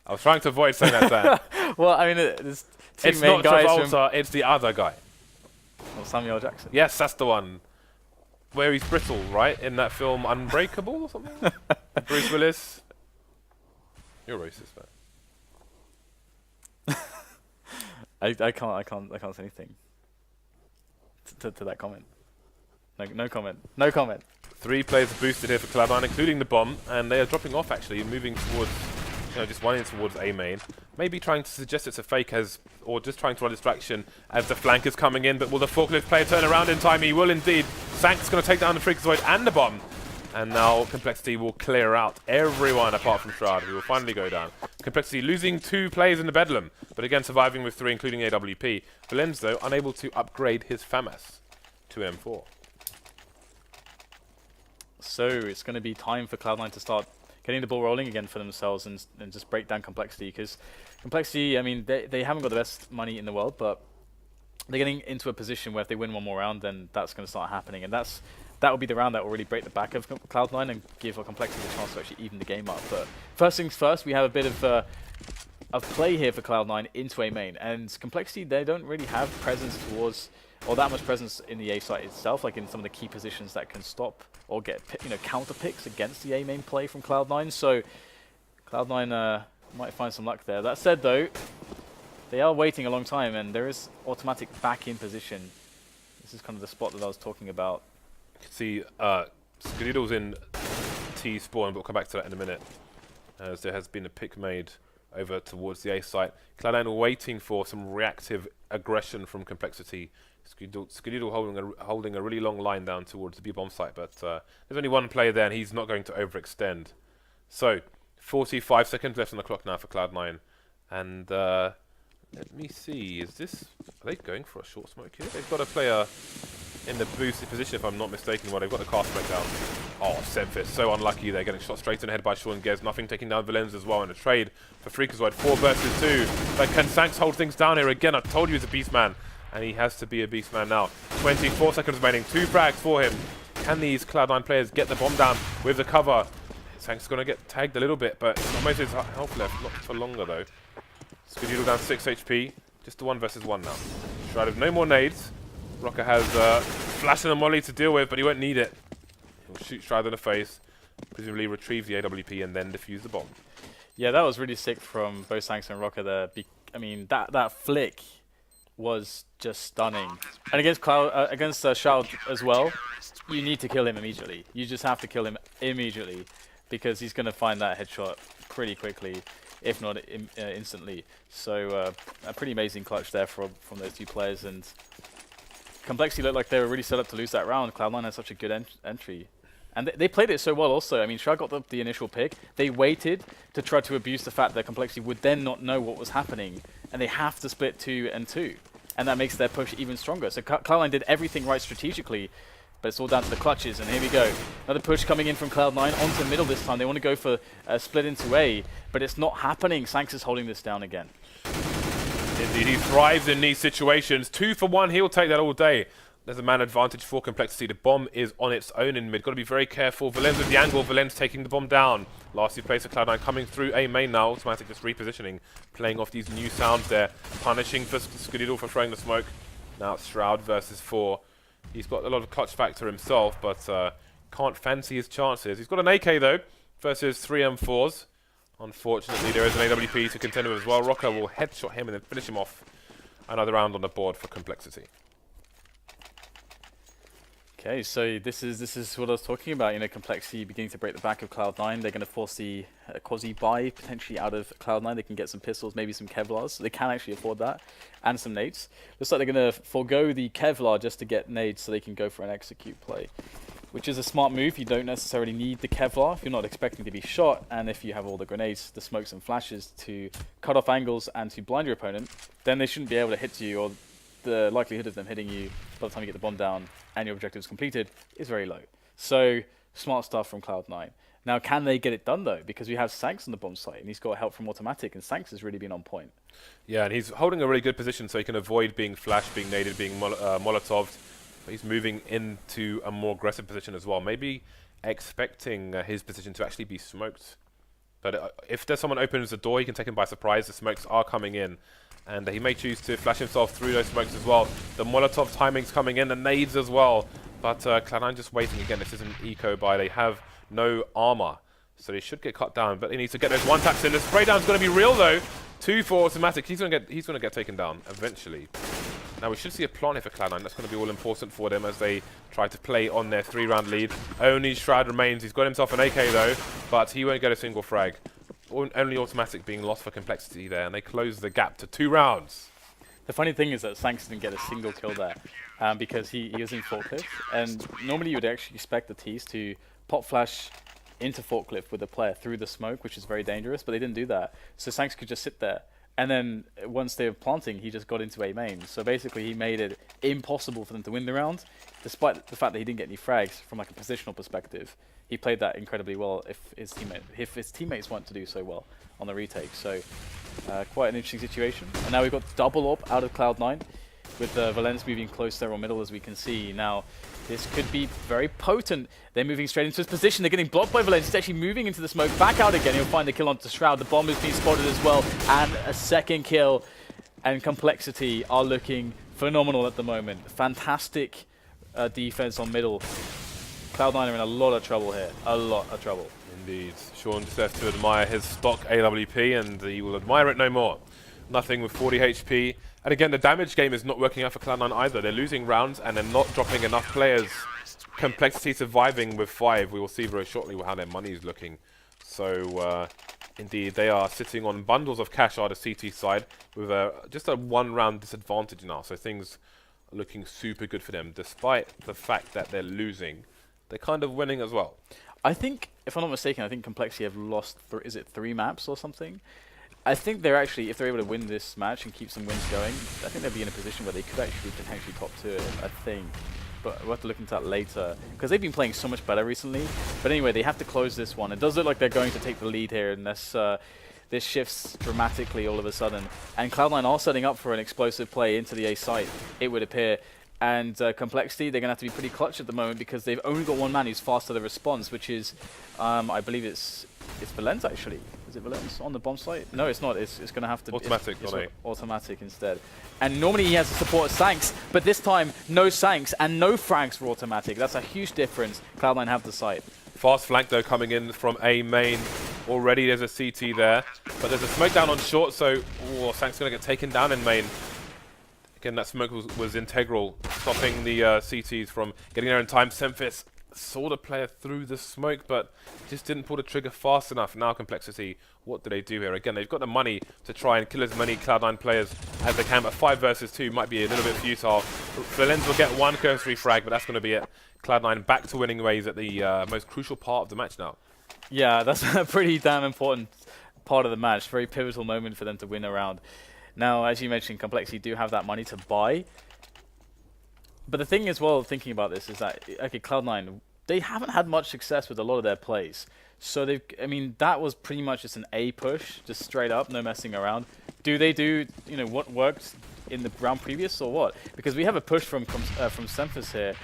I was trying to avoid saying that, Dan. Well, I mean, there's two It's main not guys Travolta, it's the other guy. from Samuel Jackson. Yes, that's the one. Where he's brittle, right? In that film Unbreakable or something? Bruce Willis. You're racist, man. I can't say anything to that comment. No comment. No comment. 3 players boosted here for Cloud9, including the bomb, and they are dropping off actually, moving towards, just one in towards A main. Maybe trying to suggest it's a fake or just trying to run distraction as the flank is coming in, but will the forklift player turn around in time? He will indeed. Sank's going to take down the Freakazoid and the bomb. And now Complexity will clear out everyone apart from Shroud, who will finally go down. Complexity losing 2 players in the Bedlam, but again surviving with 3, including AWP. Valenz, though, unable to upgrade his FAMAS to M4. So it's going to be time for Cloud9 to start getting the ball rolling again for themselves and just break down Complexity. Because Complexity, I mean, they haven't got the best money in the world, but they're getting into a position where if they win one more round, then that's going to start happening. And that will be the round that will really break the back of Cloud9 and give Complexity the chance to actually even the game up. But first things first, we have a bit of play here for Cloud9 into A main. And Complexity, they don't really have presence towards, or that much presence in the A site itself, like in some of the key positions that can stop or get counter picks against the A main play from Cloud9. So Cloud9 might find some luck there. That said, though, they are waiting a long time, and there is automatic back in position. This is kind of the spot that I was talking about. You can see Skadiddle's in T spawn, but we'll come back to that in a minute, as there has been a pick made over towards the A site. Cloud9 are waiting for some reactive aggression from Complexity. Skadiddle holding a really long line down towards the B-bomb site, but there's only one player there, and he's not going to overextend. So, 45 seconds left on the clock now for Cloud9, and let me see, are they going for a short smoke here? They've got a player in the boosted position, if I'm not mistaken. Well, they've got the cast smoke down. Oh, Semfis, so unlucky. They're getting shot straight in the head by Sean Gez. Nothing taking down Valenz as well in a trade for Freakazoid. 4 versus 2. But can Sanks hold things down here again? I told you he's a beast man, and he has to be a beast man now. 24 seconds remaining. 2 frags for him. Can these Cloud9 players get the bomb down with the cover? Sanks is going to get tagged a little bit, but almost his health left. Not for longer, though. Skadiddle down 6 HP. Just the 1 versus 1 now. Shroud with no more nades. Rocker has flash and a molly to deal with, but he won't need it. He'll shoot Shroud in the face, presumably retrieve the AWP, and then defuse the bomb. Yeah, that was really sick from both Sanks and Rocker there. I mean, that flick was just stunning. And against Shroud as well, you need to kill him immediately. You just have to kill him immediately, because he's going to find that headshot pretty quickly, if not instantly. So a pretty amazing clutch there from those 2 players. And Complexity looked like they were really set up to lose that round. Cloud9 had such a good entry. And they played it so well also. I mean, Shroud got the initial pick. They waited to try to abuse the fact that Complexity would then not know what was happening. And they have to split 2 and 2. And that makes their push even stronger. So Cloud9 did everything right strategically, but it's all down to the clutches. And here we go. Another push coming in from Cloud9 onto middle this time. They want to go for a split into A, but it's not happening. Sanks is holding this down again. Indeed, he thrives in these situations. 2 for 1, he'll take that all day. There's a man advantage for Complexity. The bomb is on its own in mid. Got to be very careful. Valenz with the angle. Valenz taking the bomb down. Last 2 plays of Cloud9 coming through A main now. Automatic just repositioning. Playing off these new sounds there. Punishing for Skadiddle for throwing the smoke. Now it's Shroud versus 4. He's got a lot of clutch factor himself, but can't fancy his chances. He's got an AK though versus 3 M4s. Unfortunately, there is an AWP to contend with as well. Rocker will headshot him and then finish him off. Another round on the board for Complexity. Okay, so this is what I was talking about. You know, complexity beginning to break the back of Cloud9. They're going to force the quasi buy potentially out of Cloud9. They can get some pistols, maybe some Kevlars. So they can actually afford that, and some nades. Looks like they're going to forego the Kevlar just to get nades, so they can go for an execute play, which is a smart move. You don't necessarily need the Kevlar if you're not expecting to be shot, and if you have all the grenades, the smokes and flashes to cut off angles and to blind your opponent, then they shouldn't be able to hit you, or the likelihood of them hitting you by the time you get the bomb down and your objective is completed is very low. So, smart stuff from Cloud9. Now, can they get it done, though? Because we have Sanks on the bomb site, and he's got help from Automatic, and Sanks has really been on point. Yeah, and he's holding a really good position, so he can avoid being flashed, being naded, being molotoved. But he's moving into a more aggressive position as well. Maybe expecting his position to actually be smoked. But if there's someone opens the door, he can take him by surprise. The smokes are coming in. And he may choose to flash himself through those smokes as well. The Molotov timing's coming in, the nades as well. But Cloud9 just waiting again. This is an eco buy. They have no armor, so they should get cut down. But they need to get those one taps in. The spray down's going to be real though. 2 for Automatic. He's going to get taken down eventually. Now we should see a plant here for Cloud9. That's going to be all important for them as they try to play on their 3-round lead. Only Shroud remains. He's got himself an AK though, but he won't get a single frag. Only Automatic being lost for complexity there, and they close the gap to 2 rounds. The funny thing is that Sanks didn't get a single kill there because he was in forklift, and normally you would actually expect the T's to pop flash into forklift with the player through the smoke, which is very dangerous, but they didn't do that. So Sanks could just sit there, and then once they were planting, he just got into A main. So basically he made it impossible for them to win the round, despite the fact that he didn't get any frags from like a positional perspective. He played that incredibly well if his teammates want to do so well on the retake. So quite an interesting situation. And now we've got double up out of Cloud9 with Valens moving close there on middle, as we can see. Now this could be very potent. They're moving straight into his position. They're getting blocked by Valens. He's actually moving into the smoke. Back out again. He'll find the kill onto Shroud. The bomb has been spotted as well. And a second kill. And Complexity are looking phenomenal at the moment. Fantastic defense on middle. Cloud9 are in a lot of trouble here. A lot of trouble. Indeed. Sean just has to admire his stock AWP, and he will admire it no more. Nothing with 40 HP. And again, the damage game is not working out for Cloud9 either. They're losing rounds, and they're not dropping enough players. Complexity surviving with 5. We will see very shortly how their money is looking. So, indeed, they are sitting on bundles of cash on the CT side with just a 1-round disadvantage now. So things are looking super good for them, despite the fact that they're losing. They're kind of winning as well. I think, if I'm not mistaken, I think Complexity have lost, is it 3 maps or something? I think they're actually, if they're able to win this match and keep some wins going, I think they'll be in a position where they could actually potentially top 2 it, I think. But we'll have to look into that later, because they've been playing so much better recently. But anyway, they have to close this one. It does look like they're going to take the lead here, unless this shifts dramatically all of a sudden. And Cloud9 are setting up for an explosive play into the A site, it would appear. And Complexity, they're going to have to be pretty clutch at the moment because they've only got one man who's fast to the response, which is, I believe it's Valens actually. Is it Valens on the bomb site? No, it's not. It's going to have to be Automatic, Automatic instead. And normally he has to support Sanks, but this time no Sanks and no frags for Automatic. That's a huge difference. Cloud9 have the site. Fast flank though coming in from A main. Already there's a CT there, but there's a smoke down on short, so Sanks going to get taken down in main. Again, that smoke was integral, stopping the CTs from getting there in time. Semphis saw the player through the smoke, but just didn't pull the trigger fast enough. Now Complexity, what do they do here? Again, they've got the money to try and kill as many Cloud9 players as they can, but 5 versus 2 might be a little bit futile. Valens will get 1 cursory frag, but that's going to be it. Cloud9 back to winning ways at the most crucial part of the match now. Yeah, that's a pretty damn important part of the match. Very pivotal moment for them to win a round. Now, as you mentioned, Complexity do have that money to buy. But the thing as well, thinking about this, is that, okay, Cloud9, they haven't had much success with a lot of their plays. So they've, I mean, that was pretty much just an A push, just straight up, no messing around. Do they do, you know, what worked in the round previous or what? Because we have a push from Semphis here.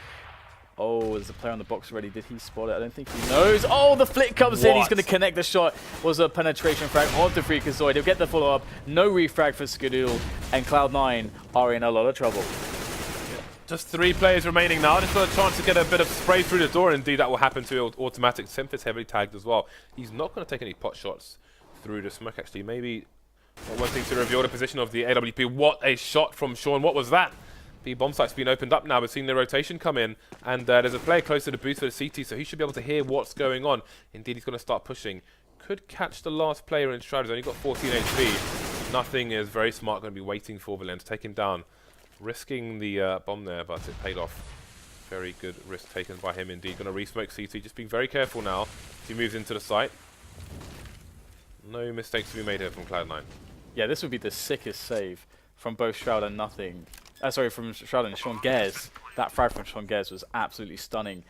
Oh, there's a player on the box already. Did he spot it? I don't think he knows. Oh, the flick comes in. He's going to connect the shot. Was a penetration frag onto Freakazoid. He'll get the follow-up. No refrag for Skadoodle. And Cloud9 are in a lot of trouble. Just 3 players remaining now. Just got a chance to get a bit of spray through the door. Indeed, that will happen to Automatic. Semphis heavily tagged as well. He's not going to take any pot shots through the smoke, actually. Maybe one thing to reveal the position of the AWP. What a shot from Sean. What was that? The bomb site's been opened up now. We're seeing the rotation come in, and there's a player close to the booth for the CT, so he should be able to hear what's going on. Indeed, he's going to start pushing. Could catch the last player in Shroud. He's only got 14 HP. Nothing is very smart. Going to be waiting for Valen to take him down. Risking the bomb there, but it paid off. Very good risk taken by him indeed. Going to re-smoke CT. Just being very careful now as he moves into the site. No mistakes to be made here from Cloud9. Yeah, this would be the sickest save from both Shroud and Nothing. Sorry, from Shroud and Sean Gares. That frag from Sean Gares was absolutely stunning.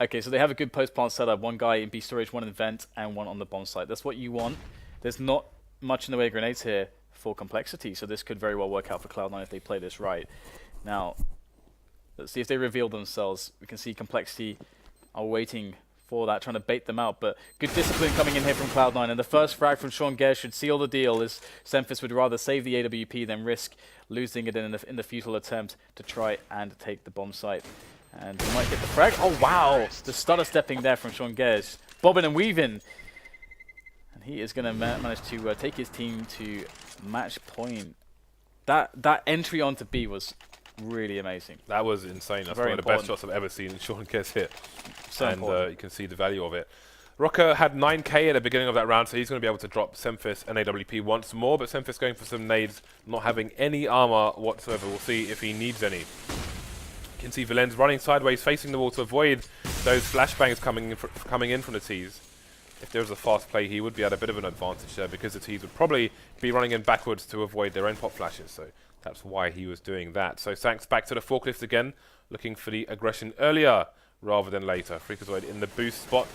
Okay, so they have a good post-plant setup. One guy in B storage, one in vent, and one on the bomb site. That's what you want. There's not much in the way of grenades here for Complexity, so this could very well work out for Cloud9 if they play this right. Now, let's see if they reveal themselves. We can see Complexity are waiting for that, trying to bait them out, but good discipline coming in here from Cloud9, and the first frag from Sean Gares should seal the deal, as Semphis would rather save the AWP than risk losing it in the futile attempt to try and take the bomb site. And he might get the frag. Oh wow, the stutter stepping there from Sean Gares, bobbing and weaving, and he is going to manage to take his team to match point. That entry onto B was really amazing. That was insane. That's Very one of the best shots I've ever seen Sean Gares hit. So and you can see the value of it. Rocker had 9k at the beginning of that round, so he's going to be able to drop Semphis and AWP once more, but Semphis going for some nades, not having any armor whatsoever. We'll see if he needs any. You can see Valen's running sideways, facing the wall to avoid those flashbangs coming in from the T's. If there was a fast play, he would be at a bit of an advantage there, because the T's would probably be running in backwards to avoid their own pop flashes, so that's why he was doing that. So Sanks back to the forklift again, looking for the aggression earlier rather than later. Freakazoid in the boost spot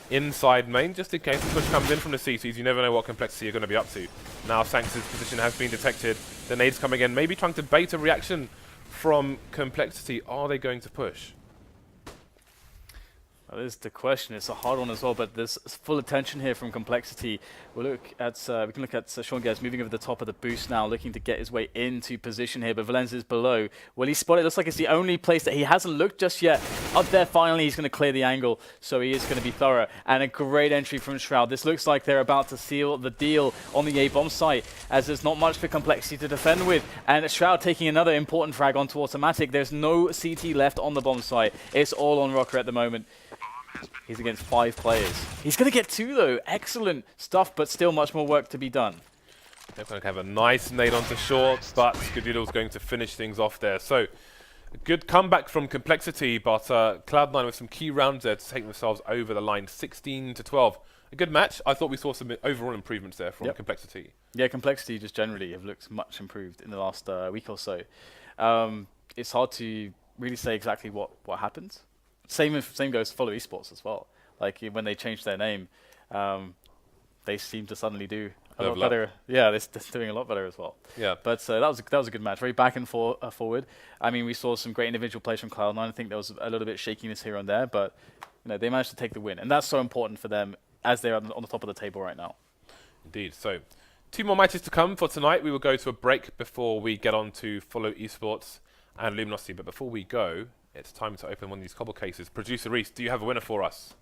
inside main, just in case the push comes in from the CTs. You never know what Complexity you're going to be up to. Now Sanks' position has been detected. The nades coming in, maybe trying to bait a reaction from Complexity. Are they going to push? That is the question. It's a hard one as well, but there's full attention here from Complexity. We can look at Sean Gares moving over the top of the boost now, looking to get his way into position here, but Valens is below. Will he spot it? Looks like it's the only place that he hasn't looked just yet. Up there, finally, he's going to clear the angle, so he is going to be thorough. And a great entry from Shroud. This looks like they're about to seal the deal on the A-bomb site, as there's not much for Complexity to defend with. And Shroud taking another important frag onto automatic. There's no CT left on the bomb site. It's all on Rocker at the moment. He's against 5 players. He's going to get 2 though. Excellent stuff, but still much more work to be done. They're going to have a nice nade onto short, but Skadido's going to finish things off there. So, a good comeback from Complexity, but Cloud9 with some key rounds there to take themselves over the line, 16-12. A good match. I thought we saw some overall improvements there from Complexity. Yeah, Complexity just generally have looked much improved in the last week or so. It's hard to really say exactly what happens. Same goes to Follow Esports as well. Like when they changed their name, they seem to suddenly do a lot better. Yeah, they're doing a lot better as well. Yeah, but that was a good match. Very back and forward. I mean, we saw some great individual plays from Cloud9. I think there was a little bit of shakiness here and there, but they managed to take the win, and that's so important for them as they're on the top of the table right now. Indeed. So, 2 more matches to come for tonight. We will go to a break before we get on to Follow Esports and Luminosity. But before we go, it's time to open one of these cobble cases. Producer Reese, do you have a winner for us?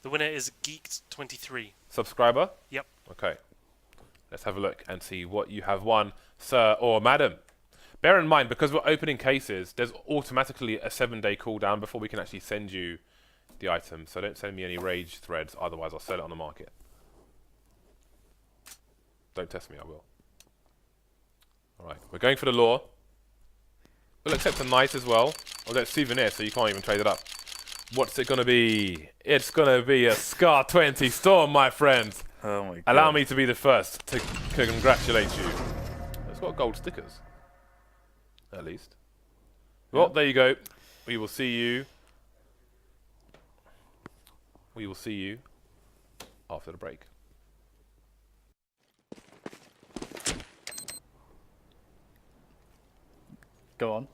The winner is Geeked23. Subscriber? Yep. Okay. Let's have a look and see what you have won, sir or madam. Bear in mind, because we're opening cases, there's automatically a 7-day cooldown before we can actually send you the item. So don't send me any rage threads, otherwise I'll sell it on the market. Don't test me, I will. Alright, we're going for the lore. We'll accept a knight as well. Although it's souvenir, so you can't even trade it up. What's it going to be? It's going to be a Scar 20 Storm, my friends. Oh my God. Allow me to be the first to congratulate you. It's got gold stickers. At least. Well, there you go. We will see you. We will see you after the break. Go on.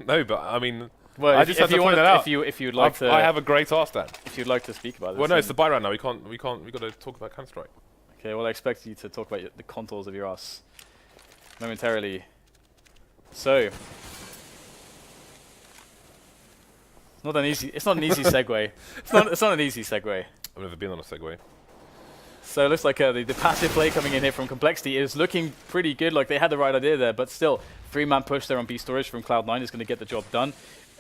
No, but I mean, well, I just have to point that out. If you'd like to, I have a great art stand. If you'd like to speak about this. Well, no, it's the buy round now. We can't. We got to talk about Counter-Strike. Okay. Well, I expect you to talk about the contours of your ass momentarily. So, it's not an easy segue. It's not an easy segue. I've never been on a Segway. So it looks like the passive play coming in here from Complexity is looking pretty good. Like they had the right idea there, but still, 3-man push there on B storage from Cloud9 is going to get the job done.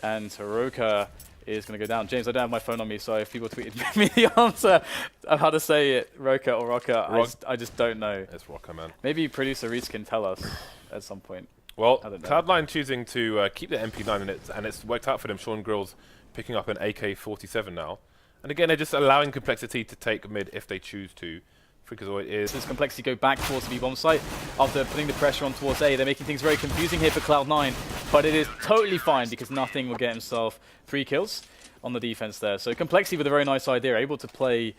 And Roka is going to go down. James, I don't have my phone on me, so if people tweeted me the answer of how to say it, Roka or Roka, I just don't know. It's Roka, man. Maybe producer Reese can tell us at some point. Well, Cloud9 choosing to keep the MP9 and it's worked out for them. Sean Grill's picking up an AK-47 now. And again, they're just allowing Complexity to take mid if they choose to. Freakazoid is... Does Complexity go back towards the B-bomb site after putting the pressure on towards A? They're making things very confusing here for Cloud9, but it is totally fine because Nothing will get himself 3 kills on the defense there. So Complexity with a very nice idea, able to play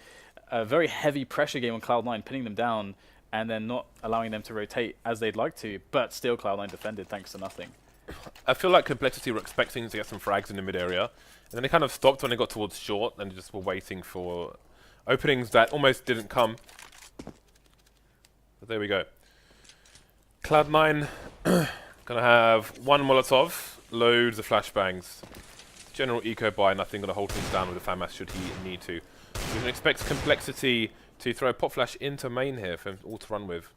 a very heavy pressure game on Cloud9, pinning them down and then not allowing them to rotate as they'd like to, but still Cloud9 defended thanks to Nothing. I feel like Complexity were expecting to get some frags in the mid area, and then they kind of stopped when they got towards short and just were waiting for openings that almost didn't come. But there we go. Cloud9 gonna have 1 Molotov, loads of flashbangs, general eco buy, Nothing gonna hold things down with the FAMAS should he need to. We can expect Complexity to throw a pop flash into main here for him all to run with.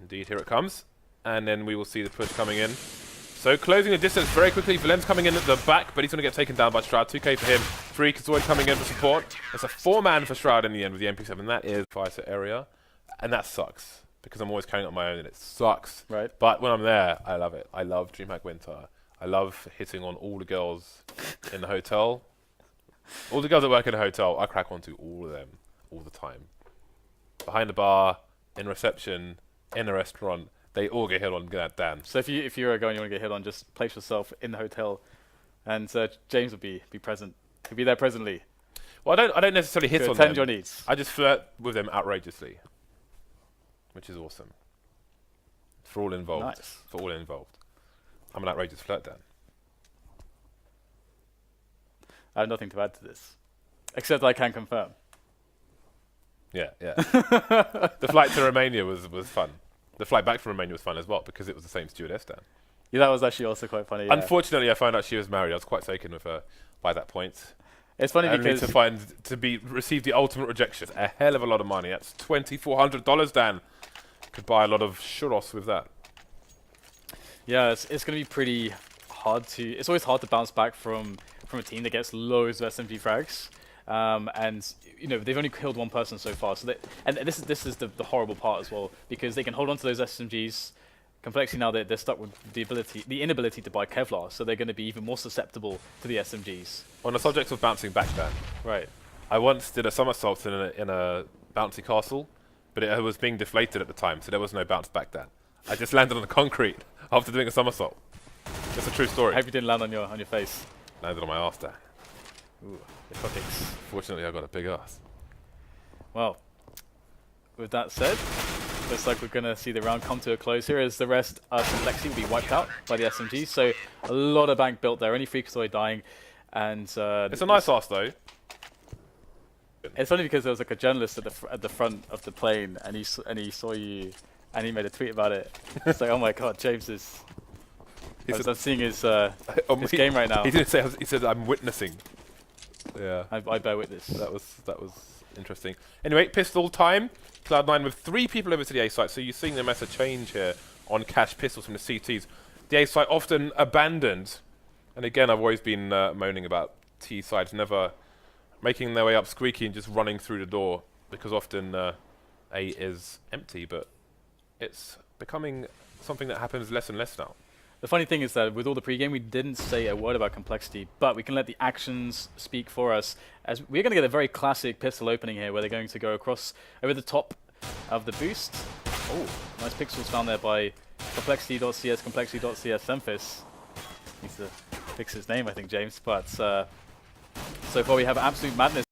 Indeed, here it comes. And then we will see the push coming in. So closing the distance very quickly. Valen's coming in at the back, but he's going to get taken down by Shroud. 2k for him. Freakazoid coming in for support. It's a 4-man for Shroud in the end with the MP7. That is FACEIT area. And that sucks, because I'm always carrying it on my own and it sucks. Right. But when I'm there, I love it. I love DreamHack Winter. I love hitting on all the girls in the hotel. All the girls that work in a hotel, I crack onto all of them all the time. Behind the bar, in reception, in a restaurant. They all get hit on Dan. So if you're a guy and you want to get hit on, just place yourself in the hotel, and James will be present. He'll be there presently. Well, I don't necessarily hit on them. Attend your needs. I just flirt with them outrageously, which is awesome. For all involved. Nice. For all involved. I'm an outrageous flirt, Dan. I have nothing to add to this, except I can confirm. Yeah. The flight to Romania was fun. The flight back from Romania was fun as well, because it was the same stewardess, Dan. Yeah, that was actually also quite funny. Yeah. Unfortunately, I found out she was married. I was quite taken with her by that point. It's funny because receive the ultimate rejection. A hell of a lot of money. That's $2,400, Dan. Could buy a lot of churros with that. Yeah, it's going to be pretty hard to... It's always hard to bounce back from a team that gets loads of SMG frags. And you know they've only killed 1 person so far, so this is the horrible part as well, because they can hold on to those SMGs. Complexity now they're stuck with the inability to buy Kevlar, so they're going to be even more susceptible to the SMGs. On the subject of bouncing back, Dan. Right. I once did a somersault in a bouncy castle, but it was being deflated at the time, so there was no bounce back, Dan. I just landed on the concrete after doing a somersault. That's a true story. I hope you didn't land on your face. Landed on my arse, Dan. Ooh, the cookies. Fortunately, I got a big ass. Well, with that said, looks like we're going to see the round come to a close here as the rest of Complexity will be wiped out by the SMG. So a lot of bank built there, only Freakazoid dying. And it's a nice ass, though. It's funny because there was like a journalist at the front of the plane, and he saw you, and he made a tweet about it. It's like, oh my god, James is... I'm seeing his game right now. He didn't say. He said, "I'm witnessing." Yeah, I bear witness. That was interesting. Anyway, pistol time. Cloud9 with 3 people over to the A site, so you're seeing them as a change here on cash pistols from the CTs. The A site often abandoned, and again, I've always been moaning about T sides never making their way up squeaky and just running through the door, because often A is empty, but it's becoming something that happens less and less now. The funny thing is that with all the pregame, we didn't say a word about Complexity, but we can let the actions speak for us, as we're going to get a very classic pistol opening here, where they're going to go across over the top of the boost. Oh, nice pixels found there by Complexity.cs, Complexity.cs Memphis. Needs to fix his name, I think, James. But so far we have absolute madness.